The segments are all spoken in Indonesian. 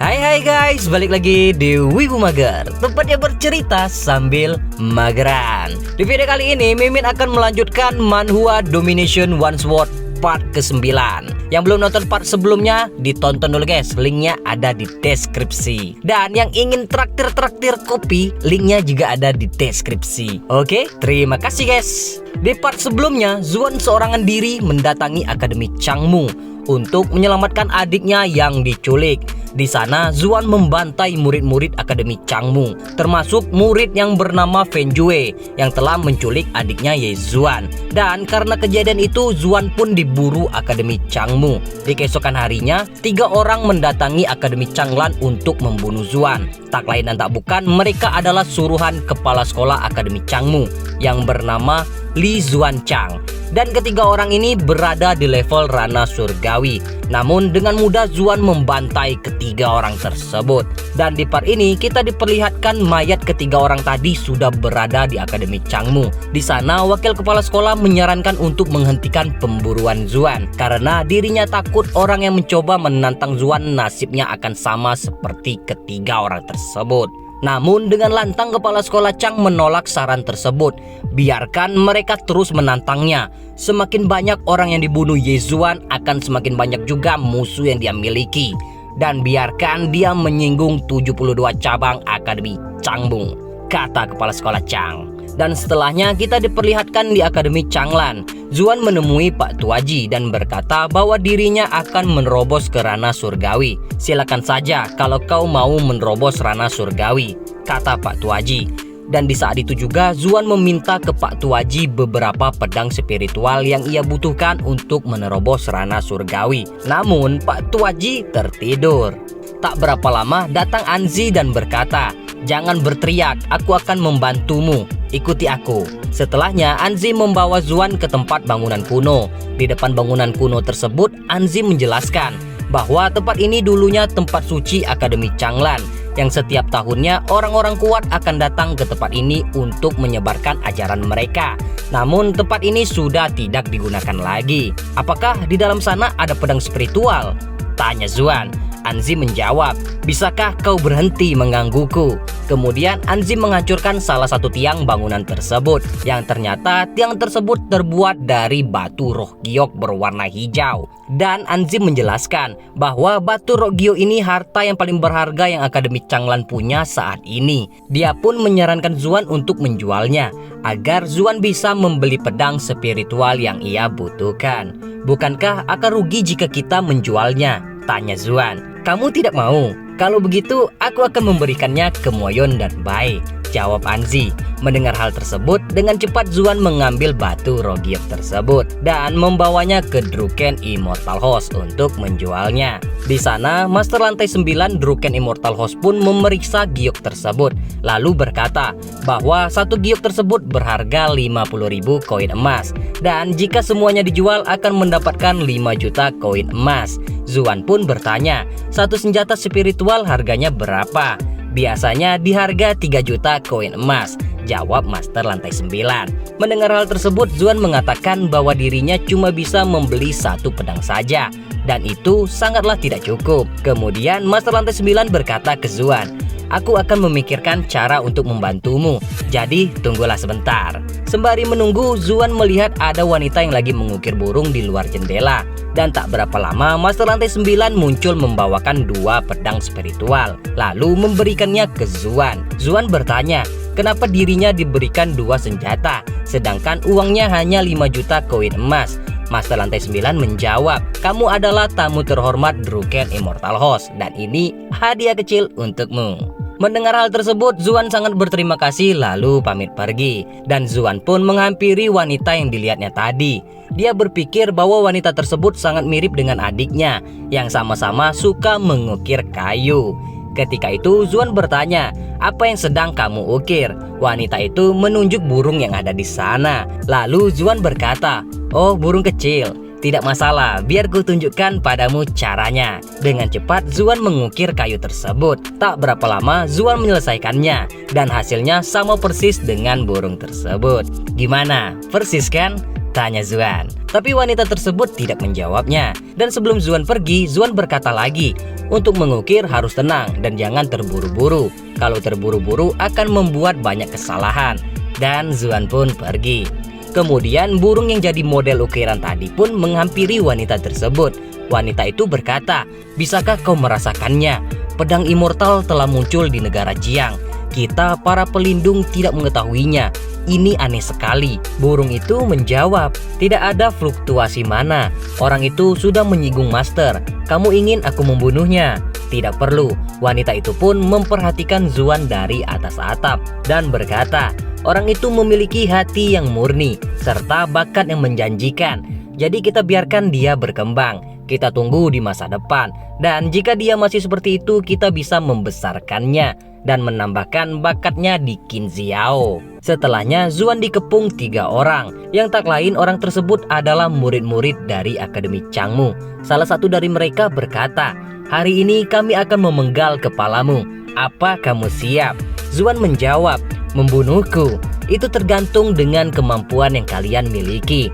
Hai guys, balik lagi di Wibu Mager, tempatnya bercerita sambil mageran. Di video kali ini Mimin akan melanjutkan Manhwa Domination One Sword part ke-9. Yang belum nonton part sebelumnya, ditonton dulu guys, linknya ada di deskripsi. Dan yang ingin traktir kopi, linknya juga ada di deskripsi. Oke, terima kasih guys. Di part sebelumnya, Zuan seorangan diri mendatangi Akademi Changmu untuk menyelamatkan adiknya yang diculik. Di sana Zuan membantai murid-murid Akademi Changmu, termasuk murid yang bernama Fen Jue yang telah menculik adiknya Ye Zuan. Dan karena kejadian itu Zuan pun diburu Akademi Changmu. Di keesokan harinya 3 orang mendatangi Akademi Changlan untuk membunuh Zuan. Tak lain dan tak bukan, mereka adalah suruhan kepala sekolah Akademi Changmu yang bernama Li Zuanchang. Dan ketiga orang ini berada di level Rana Surgawi. Namun dengan mudah Zuan membantai ketiga orang tersebut. Dan di part ini kita diperlihatkan mayat ketiga orang tadi sudah berada di Akademi Changmu. Di sana wakil kepala sekolah menyarankan untuk menghentikan pemburuan Zuan karena dirinya takut orang yang mencoba menantang Zuan nasibnya akan sama seperti ketiga orang tersebut. Namun dengan lantang kepala sekolah Chang menolak saran tersebut. Biarkan mereka terus menantangnya. Semakin banyak orang yang dibunuh Ye Zuan, akan semakin banyak juga musuh yang dia miliki. Dan biarkan dia menyinggung 72 cabang Akademi Changmu, kata kepala sekolah Chang. Dan setelahnya kita diperlihatkan di Akademi Changlan. Zuan menemui Pak Tuaji dan berkata bahwa dirinya akan menerobos ke Rana Surgawi. Silakan saja kalau kau mau menerobos Rana Surgawi, kata Pak Tuaji. Dan di saat itu juga Zuan meminta ke Pak Tuaji beberapa pedang spiritual yang ia butuhkan untuk menerobos Rana Surgawi. Namun Pak Tuaji tertidur. Tak berapa lama datang Anzi dan berkata, "Jangan berteriak, aku akan membantumu. Ikuti aku." Setelahnya Anzi membawa Zuan ke tempat bangunan kuno. Di depan bangunan kuno tersebut Anzi menjelaskan bahwa tempat ini dulunya tempat suci Akademi Changlan, yang setiap tahunnya orang-orang kuat akan datang ke tempat ini untuk menyebarkan ajaran mereka. Namun tempat ini sudah tidak digunakan lagi. "Apakah di dalam sana ada pedang spiritual?" tanya Zuan. Anzi menjawab, "Bisakah kau berhenti menggangguku?" Kemudian Anzi menghancurkan salah satu tiang bangunan tersebut, yang ternyata tiang tersebut terbuat dari batu roh giok berwarna hijau. Dan Anzi menjelaskan bahwa batu roh giok ini harta yang paling berharga yang Akademi Changlan punya saat ini. Dia pun menyarankan Zuan untuk menjualnya agar Zuan bisa membeli pedang spiritual yang ia butuhkan. "Bukankah akan rugi jika kita menjualnya?" tanya Zuan. "Kamu tidak mau? Kalau begitu aku akan memberikannya ke Moyon dan Bai," jawab Anzi. Mendengar hal tersebut, dengan cepat Zuan mengambil batu roh giok tersebut dan membawanya ke Druken Immortal House untuk menjualnya. Di sana Master Lantai 9 Druken Immortal House pun memeriksa giok tersebut, lalu berkata bahwa satu giok tersebut berharga 50.000 koin emas, dan jika semuanya dijual akan mendapatkan 5 juta koin emas. Zuan pun bertanya, "Satu senjata spiritual harganya berapa?" "Biasanya di harga 3 juta koin emas," jawab Master Lantai 9. Mendengar hal tersebut, Zuan mengatakan bahwa dirinya cuma bisa membeli satu pedang saja, dan itu sangatlah tidak cukup. Kemudian Master Lantai 9 berkata ke Zuan, "Aku akan memikirkan cara untuk membantumu, jadi tunggulah sebentar." Sembari menunggu, Zuan melihat ada wanita yang lagi mengukir burung di luar jendela. Dan tak berapa lama Master Lantai 9 muncul membawakan 2 pedang spiritual, lalu memberikannya ke Zuan. Zuan bertanya kenapa dirinya diberikan 2 senjata, sedangkan uangnya hanya 5 juta koin emas. Master Lantai 9 menjawab, "Kamu adalah tamu terhormat Druken Immortal House, dan ini hadiah kecil untukmu." Mendengar hal tersebut, Zuan sangat berterima kasih lalu pamit pergi. Dan Zuan pun menghampiri wanita yang dilihatnya tadi. Dia berpikir bahwa wanita tersebut sangat mirip dengan adiknya yang sama-sama suka mengukir kayu. Ketika itu Zuan bertanya, "Apa yang sedang kamu ukir?" Wanita itu menunjuk burung yang ada di sana. Lalu Zuan berkata, "Oh, burung kecil. Tidak masalah, biar ku tunjukkan padamu caranya." Dengan cepat Zuan mengukir kayu tersebut. Tak berapa lama Zuan menyelesaikannya, dan hasilnya sama persis dengan burung tersebut. Gimana? Persis kan? Tanya Zuan. Tapi wanita tersebut tidak menjawabnya. Dan sebelum Zuan pergi, Zuan berkata lagi, untuk mengukir harus tenang dan jangan terburu-buru. Kalau terburu-buru akan membuat banyak kesalahan. Dan Zuan pun pergi. Kemudian burung yang jadi model ukiran tadi pun menghampiri wanita tersebut. Wanita itu berkata, bisakah kau merasakannya? Pedang immortal telah muncul di negara Jiang. Kita para pelindung tidak mengetahuinya. Ini aneh sekali. Burung itu menjawab, tidak ada fluktuasi mana. Orang itu sudah menyinggung master. Kamu ingin aku membunuhnya? Tidak perlu. Wanita itu pun memperhatikan Zuan dari atas atap dan berkata, orang itu memiliki hati yang murni serta bakat yang menjanjikan. Jadi kita biarkan dia berkembang. Kita tunggu di masa depan. Dan jika dia masih seperti itu, kita bisa membesarkannya dan menambahkan bakatnya di Qinziao. Setelahnya Zuan dikepung 3 orang. Yang tak lain orang tersebut adalah murid-murid dari Akademi Changmu. Salah satu dari mereka berkata, hari ini kami akan memenggal kepalamu. Apa kamu siap? Zuan menjawab, membunuhku itu tergantung dengan kemampuan yang kalian miliki.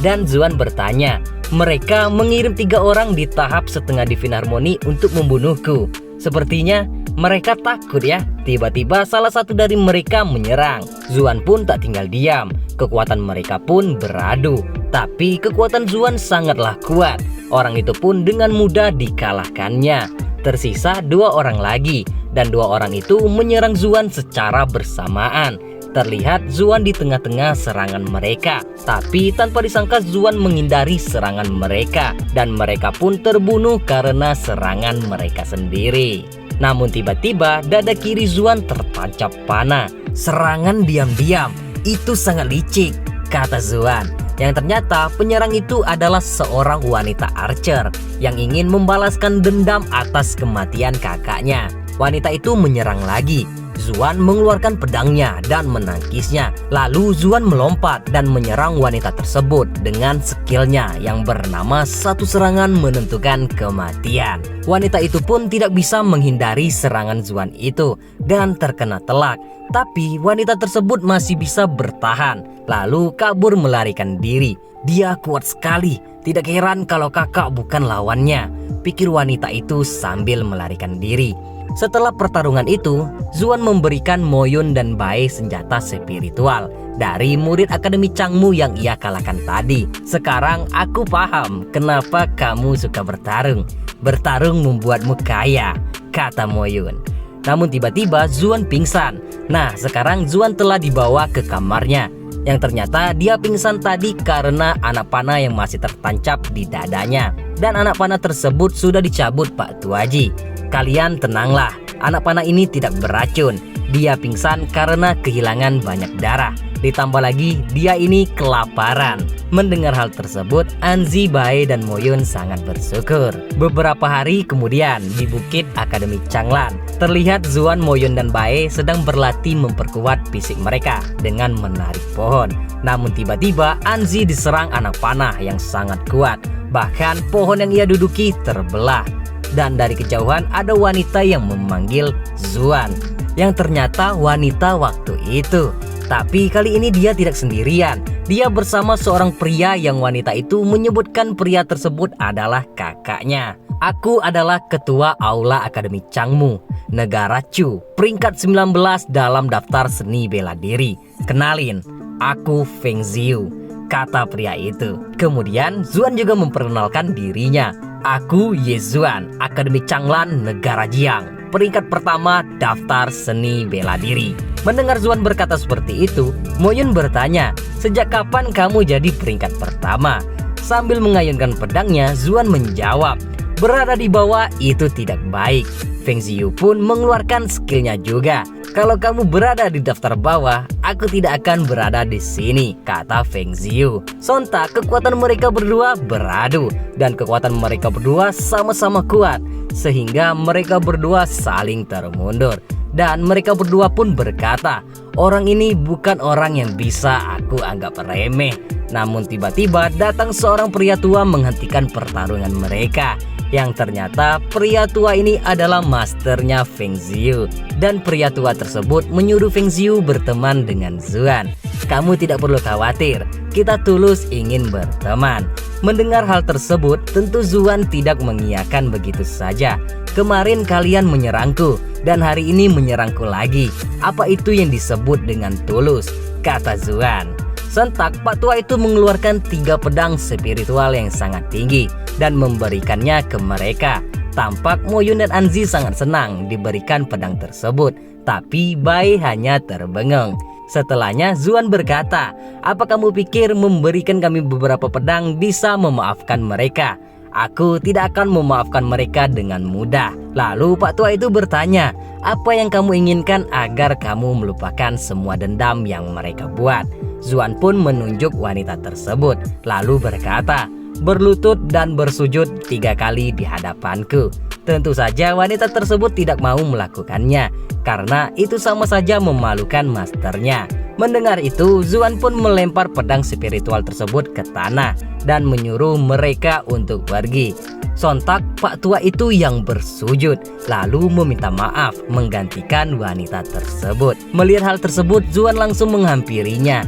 Dan Zuan bertanya, mereka mengirim 3 orang di tahap setengah divin harmoni untuk membunuhku. Sepertinya mereka takut ya. Tiba-tiba salah satu dari mereka menyerang. Zuan pun tak tinggal diam. Kekuatan mereka pun beradu. Tapi kekuatan Zuan sangatlah kuat. Orang itu pun dengan mudah dikalahkannya. Tersisa 2 orang lagi. Dan 2 orang itu menyerang Zuan secara bersamaan. Terlihat Zuan di tengah-tengah serangan mereka. Tapi tanpa disangka Zuan menghindari serangan mereka. Dan mereka pun terbunuh karena serangan mereka sendiri. Namun tiba-tiba dada kiri Zuan tertancap panah. Serangan diam-diam, itu sangat licik, kata Zuan. Yang ternyata penyerang itu adalah seorang wanita archer yang ingin membalaskan dendam atas kematian kakaknya. Wanita itu menyerang lagi. Zuan mengeluarkan pedangnya dan menangkisnya. Lalu Zuan melompat dan menyerang wanita tersebut dengan skillnya yang bernama satu serangan menentukan kematian. Wanita itu pun tidak bisa menghindari serangan Zuan itu dan terkena telak. Tapi wanita tersebut masih bisa bertahan, lalu kabur melarikan diri. Dia kuat sekali, tidak heran kalau kakak bukan lawannya, pikir wanita itu sambil melarikan diri. Setelah pertarungan itu, Zuan memberikan Moyun dan Bae senjata spiritual dari murid Akademi Changmu yang ia kalahkan tadi. Sekarang aku paham kenapa kamu suka bertarung. Bertarung membuatmu kaya, kata Moyun. Namun tiba-tiba Zuan pingsan. Nah, sekarang Zuan telah dibawa ke kamarnya. Yang ternyata dia pingsan tadi karena anak panah yang masih tertancap di dadanya. Dan anak panah tersebut sudah dicabut Pak Tuaji. Kalian tenanglah, anak panah ini tidak beracun. Dia pingsan karena kehilangan banyak darah. Ditambah lagi dia ini kelaparan. Mendengar hal tersebut, Anzi, Bae, dan Moyun sangat bersyukur. Beberapa hari kemudian di Bukit Akademi Changlan, terlihat Zuan, Moyun, dan Bae sedang berlatih memperkuat fisik mereka dengan menarik pohon. Namun tiba-tiba Anzi diserang anak panah yang sangat kuat. Bahkan pohon yang ia duduki terbelah. Dan dari kejauhan ada wanita yang memanggil Zuan, yang ternyata wanita waktu itu. Tapi kali ini dia tidak sendirian. Dia bersama seorang pria yang wanita itu menyebutkan pria tersebut adalah kakaknya. Aku adalah ketua Aula Akademi Changmu, negara Chu, peringkat 19 dalam daftar seni bela diri. Kenalin, aku Feng Ziyu, kata pria itu. Kemudian Zuan juga memperkenalkan dirinya. Aku Ye Zuan, Akademi Changlan, negara Jiang, peringkat pertama daftar seni bela diri. Mendengar Zuan berkata seperti itu, Moyun bertanya, sejak kapan kamu jadi peringkat pertama? Sambil mengayunkan pedangnya, Zuan menjawab, berada di bawah itu tidak baik. Feng Ziyu pun mengeluarkan skillnya juga. Kalau kamu berada di daftar bawah, aku tidak akan berada di sini, kata Feng Ziyu. Sontak kekuatan mereka berdua beradu dan kekuatan mereka berdua sama-sama kuat sehingga mereka berdua saling termundur. Dan mereka berdua pun berkata, orang ini bukan orang yang bisa aku anggap remeh. Namun tiba-tiba datang seorang pria tua menghentikan pertarungan mereka. Yang ternyata pria tua ini adalah masternya Feng Ziyu. Dan pria tua tersebut menyuruh Feng Ziyu berteman dengan Zuan. Kamu tidak perlu khawatir, kita tulus ingin berteman." Mendengar hal tersebut, tentu Zuan tidak mengiyakan begitu saja. "Kemarin kalian menyerangku, dan hari ini menyerangku lagi. Apa itu yang disebut dengan tulus?" kata Zuan. Sontak Pak Tua itu mengeluarkan 3 pedang spiritual yang sangat tinggi dan memberikannya ke mereka. Tampak Moyun dan Anzi sangat senang diberikan pedang tersebut, tapi Bai hanya terbengong. Setelahnya Zuan berkata, "Apa kamu pikir memberikan kami beberapa pedang bisa memaafkan mereka? Aku tidak akan memaafkan mereka dengan mudah." Lalu Pak Tua itu bertanya, "Apa yang kamu inginkan agar kamu melupakan semua dendam yang mereka buat?" Zuan pun menunjuk wanita tersebut, lalu berkata, "Berlutut dan bersujud 3 kali di hadapanku." Tentu saja wanita tersebut tidak mau melakukannya, karena itu sama saja memalukan masternya. Mendengar itu, Zuan pun melempar pedang spiritual tersebut ke tanah dan menyuruh mereka untuk pergi. Sontak Pak Tua itu yang bersujud, lalu meminta maaf menggantikan wanita tersebut. Melihat hal tersebut, Zuan langsung menghampirinya,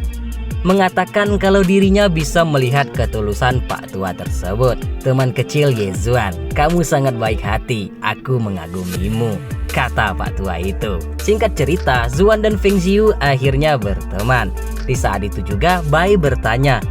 mengatakan kalau dirinya bisa melihat ketulusan Pak Tua tersebut. "Teman kecil Ye Zuan, kamu sangat baik hati, aku mengagumimu," kata Pak Tua itu. Singkat cerita, Zuan dan Feng Xiu akhirnya berteman. Di saat itu juga Bai bertanya,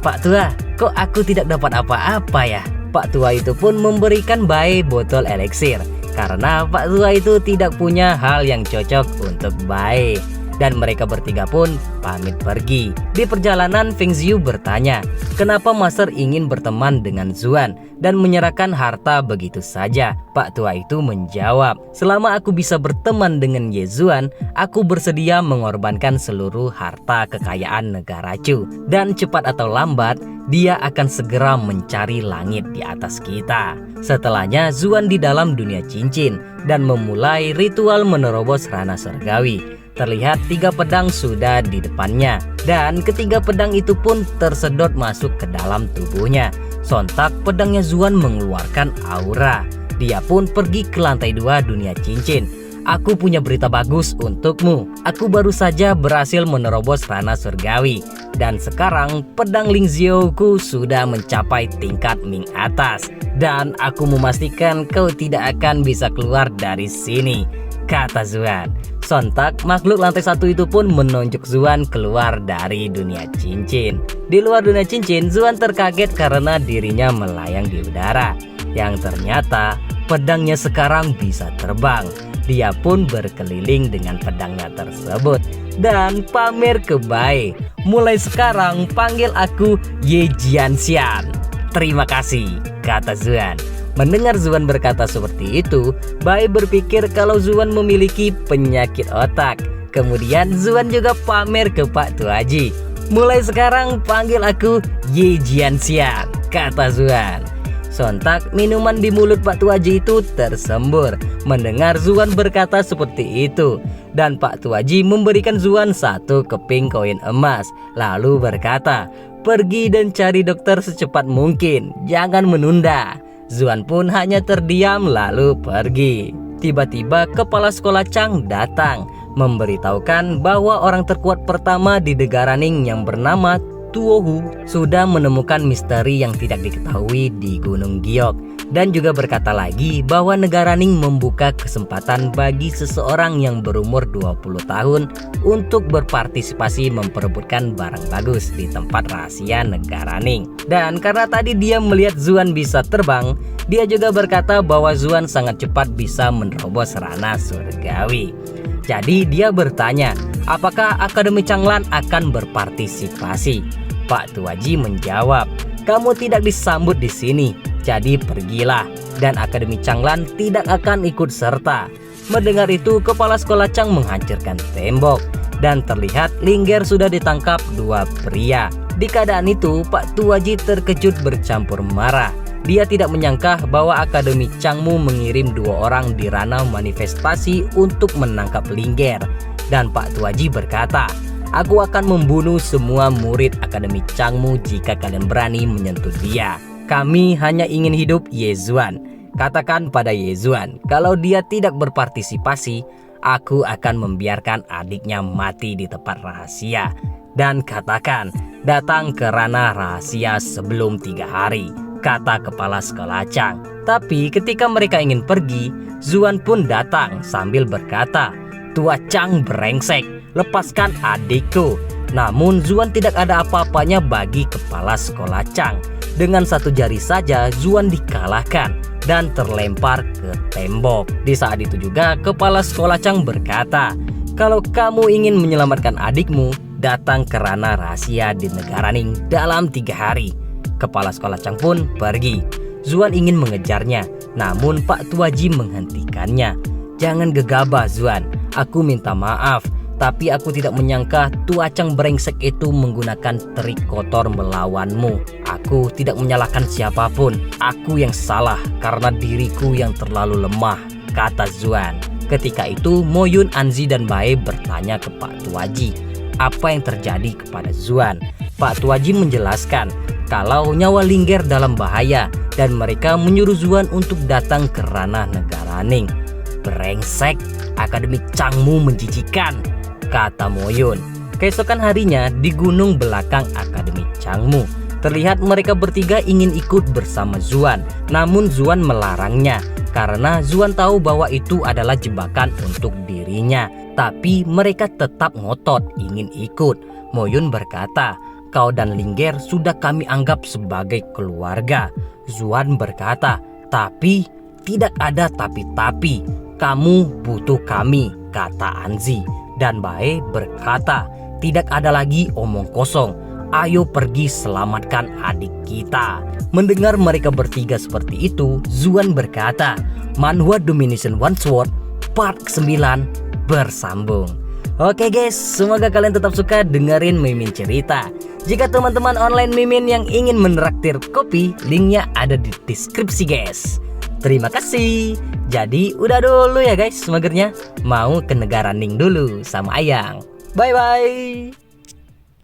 Pak Tua, kok aku tidak dapat apa-apa ya?" Pak Tua itu pun memberikan Bai botol eliksir, karena Pak Tua itu tidak punya hal yang cocok untuk Bai. Dan mereka bertiga pun pamit pergi. Di perjalanan Feng Xiu bertanya, kenapa Master ingin berteman dengan Zuan dan menyerahkan harta begitu saja. Pak Tua itu menjawab, "Selama aku bisa berteman dengan Ye Zuan, aku bersedia mengorbankan seluruh harta kekayaan negara Chu. Dan cepat atau lambat, dia akan segera mencari langit di atas kita." Setelahnya Zuan di dalam dunia cincin dan memulai ritual menerobos ranah surgawi. Terlihat 3 pedang sudah di depannya, dan ketiga pedang itu pun tersedot masuk ke dalam tubuhnya. Sontak pedangnya Zuan mengeluarkan aura. Dia pun pergi ke lantai 2 dunia cincin. "Aku punya berita bagus untukmu. Aku baru saja berhasil menerobos ranah surgawi. Dan sekarang pedang Ling Xiaoku sudah mencapai tingkat Ming atas. Dan aku memastikan kau tidak akan bisa keluar dari sini," kata Zuan. Sontak makhluk lantai 1 itu pun menunjuk Zuan keluar dari dunia cincin. Di luar dunia cincin, Zuan terkaget karena dirinya melayang di udara. Yang ternyata pedangnya sekarang bisa terbang. Dia pun berkeliling dengan pedangnya tersebut dan pamer ke Bai, "Mulai sekarang panggil aku Ye Jianxian." "Terima kasih," kata Zuan. Mendengar Zuan berkata seperti itu, Bai berpikir kalau Zuan memiliki penyakit otak. Kemudian Zuan juga pamer ke Pak Tuaji. "Mulai sekarang panggil aku Ye Jianxian," kata Zuan. Sontak minuman di mulut Pak Tuaji itu tersembur mendengar Zuan berkata seperti itu. Dan Pak Tuaji memberikan Zuan 1 keping koin emas, lalu berkata, "Pergi dan cari dokter secepat mungkin, jangan menunda." Zuan pun hanya terdiam lalu pergi. Tiba-tiba kepala sekolah Chang datang memberitahukan bahwa orang terkuat pertama di negara Ning yang bernama Tuohu sudah menemukan misteri yang tidak diketahui di Gunung Giok, dan juga berkata lagi bahwa negara Ning membuka kesempatan bagi seseorang yang berumur 20 tahun untuk berpartisipasi memperebutkan barang bagus di tempat rahasia negara Ning. Dan karena tadi dia melihat Zuan bisa terbang, dia juga berkata bahwa Zuan sangat cepat bisa menerobos ranah surgawi. Jadi dia bertanya, apakah Akademi Changlan akan berpartisipasi? Pak Tuaji menjawab, "Kamu tidak disambut di sini, jadi pergilah, dan Akademi Changlan tidak akan ikut serta." Mendengar itu, kepala sekolah Chang menghancurkan tembok, dan terlihat Lingger sudah ditangkap 2 pria. Di keadaan itu, Pak Tuaji terkejut bercampur marah. Dia tidak menyangka bahwa Akademi Changmu mengirim 2 orang di ranah manifestasi untuk menangkap Lingger. Dan Pak Tuaji berkata, "Aku akan membunuh semua murid Akademi Changmu jika kalian berani menyentuh dia. Kami hanya ingin hidup Ye Zuan. Katakan pada Ye Zuan, kalau dia tidak berpartisipasi, aku akan membiarkan adiknya mati di tempat rahasia," dan katakan, datang ke ranah rahasia sebelum 3 hari, kata kepala sekolah Chang. Tapi ketika mereka ingin pergi, Zuan pun datang sambil berkata, tua Chang brengsek, lepaskan adikku. Namun Zuan tidak ada apa-apanya bagi kepala sekolah Chang. Dengan 1 jari saja Zuan dikalahkan dan terlempar ke tembok. Di saat itu juga kepala sekolah Chang berkata, kalau kamu ingin menyelamatkan adikmu, datang ke ranah rahasia di negara Ning dalam 3 hari. Kepala sekolah Chang pun pergi. Zuan ingin mengejarnya, namun Pak Tuaji menghentikannya. Jangan gegabah Zuan, aku minta maaf. Tapi aku tidak menyangka tua Chang brengsek itu menggunakan trik kotor melawanmu. Aku tidak menyalahkan siapapun. Aku yang salah karena diriku yang terlalu lemah, kata Zuan. Ketika itu Moyun, Anzi dan Bae bertanya ke Pak Tuaji apa yang terjadi kepada Zuan. Pak Tuaji menjelaskan kalau nyawa Lingger dalam bahaya dan mereka menyuruh Zuan untuk datang ke ranah negara Ning. Brengsek, akademi Changmu menjijikan, kata Moyun. Keesokan harinya di gunung belakang akademi Changmu, terlihat mereka bertiga ingin ikut bersama Zuan. Namun Zuan melarangnya karena Zuan tahu bahwa itu adalah jebakan untuk dirinya. Tapi mereka tetap ngotot ingin ikut. Moyun berkata, kau dan Lingger sudah kami anggap sebagai keluarga. Zuan berkata, tapi tidak ada tapi-tapi. Kamu butuh kami, kata Anzi. Dan Bae berkata, tidak ada lagi omong kosong. Ayo pergi selamatkan adik kita. Mendengar mereka bertiga seperti itu, Zuan berkata, Manhwa Domination One Sword Part 9 bersambung. Oke guys, semoga kalian tetap suka dengerin Mimin cerita. Jika teman-teman online Mimin yang ingin menraktir kopi, linknya ada di deskripsi guys. Terima kasih. Jadi udah dulu ya guys, magernya mau ke negara Ning dulu sama Ayang. Bye bye.